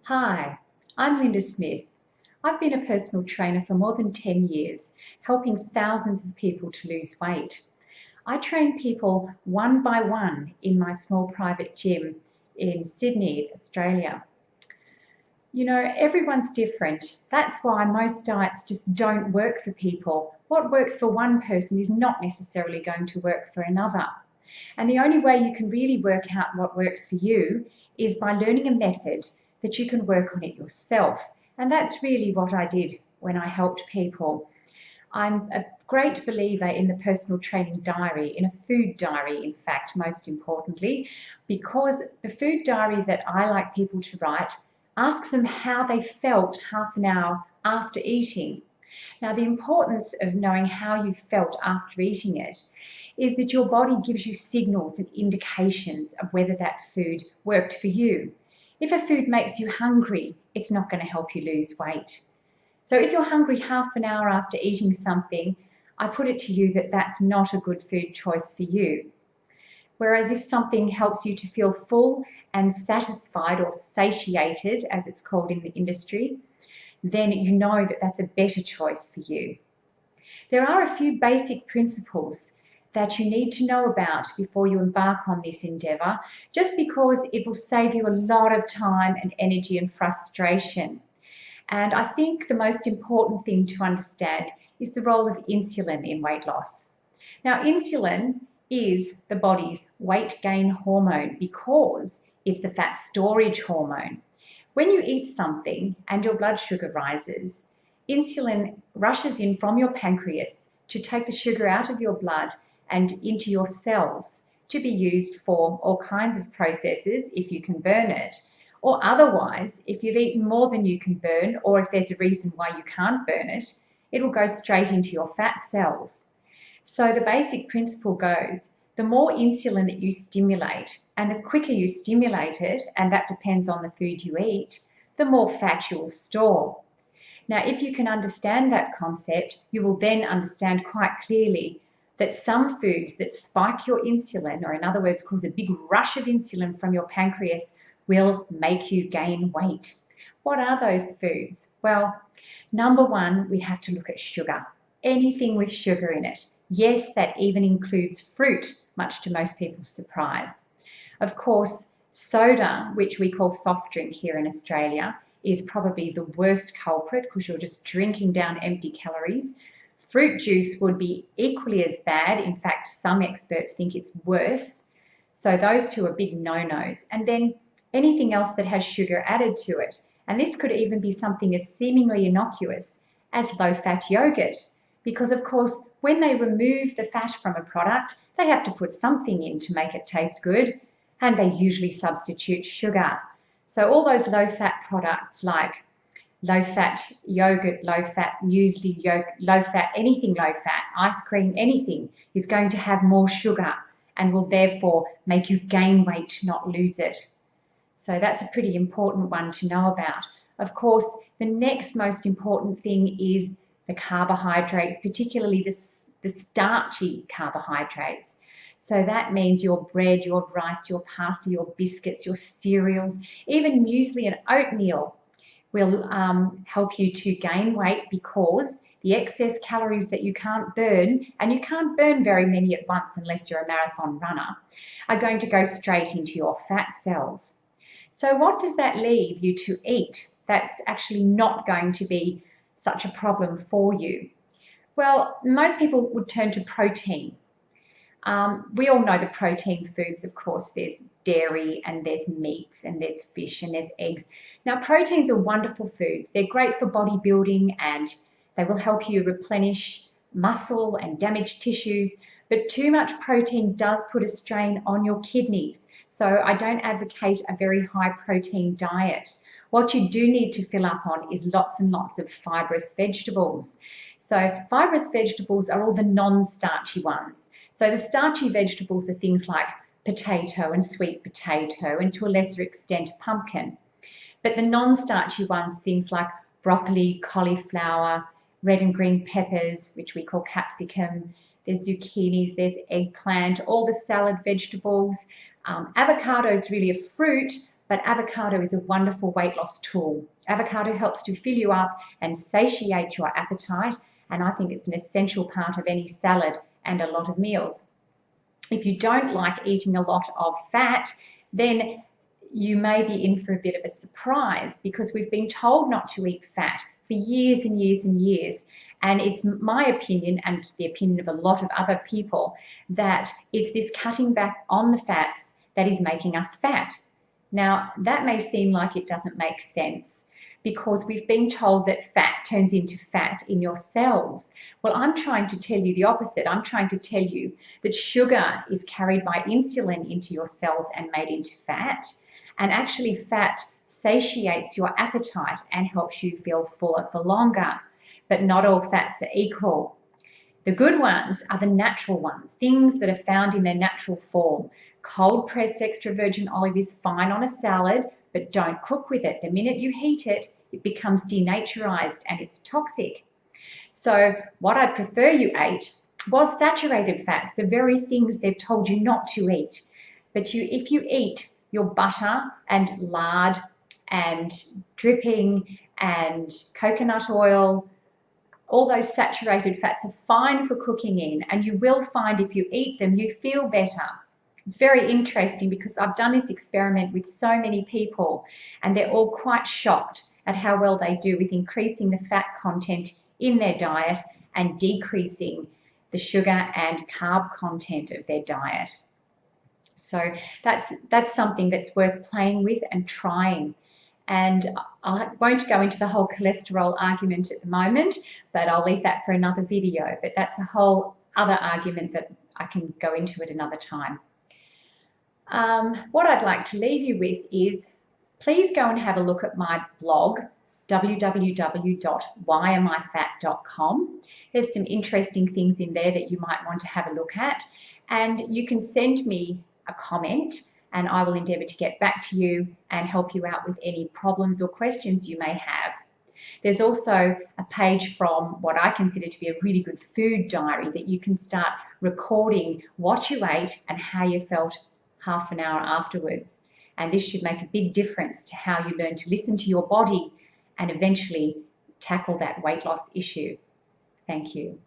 Hi, I'm Linda Smith. I've been a personal trainer for more than 10 years, helping thousands of people to lose weight. I train people one by one in my small private gym in Sydney, Australia. You know, everyone's different. That's why most diets just don't work for people. What works for one person is not necessarily going to work for another. And the only way you can really work out what works for you is by learning a method that you can work on it yourself. And that's really what I did when I helped people. I'm a great believer in the personal training diary, in a food diary, in fact, most importantly, because the food diary that I like people to write asks them how they felt half an hour after eating. Now, the importance of knowing how you felt after eating it is that your body gives you signals and indications of whether that food worked for you. If a food makes you hungry, it's not going to help you lose weight. So if you're hungry half an hour after eating something, I put it to you that that's not a good food choice for you. Whereas if something helps you to feel full and satisfied, or satiated, as it's called in the industry, then you know that that's a better choice for you. There are a few basic principles that you need to know about before you embark on this endeavour, just because it will save you a lot of time and energy and frustration. And I think the most important thing to understand is the role of insulin in weight loss. Now, insulin is the body's weight gain hormone because it's the fat storage hormone. When you eat something and your blood sugar rises, insulin rushes in from your pancreas to take the sugar out of your blood and into your cells to be used for all kinds of processes if you can burn it, or otherwise, if you've eaten more than you can burn, or if there's a reason why you can't burn it, it will go straight into your fat cells. So the basic principle goes, the more insulin that you stimulate, and the quicker you stimulate it, and that depends on the food you eat, the more fat you will store. Now, if you can understand that concept, you will then understand quite clearly that some foods that spike your insulin, or in other words, cause a big rush of insulin from your pancreas, will make you gain weight. What are those foods? Well, number one, we have to look at sugar. Anything with sugar in it. Yes, that even includes fruit, much to most people's surprise. Of course, soda, which we call soft drink here in Australia, is probably the worst culprit because you're just drinking down empty calories. Fruit juice would be equally as bad. In fact, some experts think it's worse. So those two are big no-nos. And then anything else that has sugar added to it. And this could even be something as seemingly innocuous as low-fat yogurt, because of course, when they remove the fat from a product, they have to put something in to make it taste good, and they usually substitute sugar. So all those low-fat products like low-fat yogurt, low-fat muesli, low-fat, anything low-fat, ice cream, anything is going to have more sugar and will therefore make you gain weight, not lose it. So that's a pretty important one to know about. Of course, the next most important thing is the carbohydrates, particularly the starchy carbohydrates. So that means your bread, your rice, your pasta, your biscuits, your cereals, even muesli and oatmeal will help you to gain weight, because the excess calories that you can't burn, and you can't burn very many at once unless you're a marathon runner, are going to go straight into your fat cells. So what does that leave you to eat that's actually not going to be such a problem for you? Well, most people would turn to protein. We all know the protein foods, of course. There's dairy and there's meats and there's fish and there's eggs. Now, proteins are wonderful foods. They're great for bodybuilding and they will help you replenish muscle and damaged tissues, but too much protein does put a strain on your kidneys. So I don't advocate a very high protein diet. What you do need to fill up on is lots and lots of fibrous vegetables. So fibrous vegetables are all the non-starchy ones. So the starchy vegetables are things like potato and sweet potato, and to a lesser extent pumpkin. But the non-starchy ones, things like broccoli, cauliflower, red and green peppers, which we call capsicum, there's zucchinis, there's eggplant, all the salad vegetables. Avocado is really a fruit, but avocado is a wonderful weight loss tool. Avocado helps to fill you up and satiate your appetite, and I think it's an essential part of any salad and a lot of meals. If you don't like eating a lot of fat, then you may be in for a bit of a surprise, because we've been told not to eat fat for years and years and years. And it's my opinion, and the opinion of a lot of other people, that it's this cutting back on the fats that is making us fat. Now, that may seem like it doesn't make sense, because we've been told that fat turns into fat in your cells. Well, I'm trying to tell you the opposite. I'm trying to tell you that sugar is carried by insulin into your cells and made into fat. And actually, fat satiates your appetite and helps you feel fuller for longer. But not all fats are equal. The good ones are the natural ones, things that are found in their natural form. Cold pressed extra virgin olive is fine on a salad, but don't cook with it. The minute you heat it, it becomes denaturized and it's toxic. So what I'd prefer you ate was saturated fats, the very things they've told you not to eat. But if you eat your butter and lard and dripping and coconut oil, all those saturated fats are fine for cooking in, and you will find if you eat them, you feel better. It's very interesting, because I've done this experiment with so many people, and they're all quite shocked at how well they do with increasing the fat content in their diet and decreasing the sugar and carb content of their diet. So that's something that's worth playing with and trying. And I won't go into the whole cholesterol argument at the moment, but I'll leave that for another video. But that's a whole other argument that I can go into at another time. What I'd like to leave you with is, please go and have a look at my blog, www.whyamifat.com. There's some interesting things in there that you might want to have a look at. And you can send me a comment, and I will endeavour to get back to you and help you out with any problems or questions you may have. There's also a page from what I consider to be a really good food diary that you can start recording what you ate and how you felt half an hour afterwards. And this should make a big difference to how you learn to listen to your body and eventually tackle that weight loss issue. Thank you.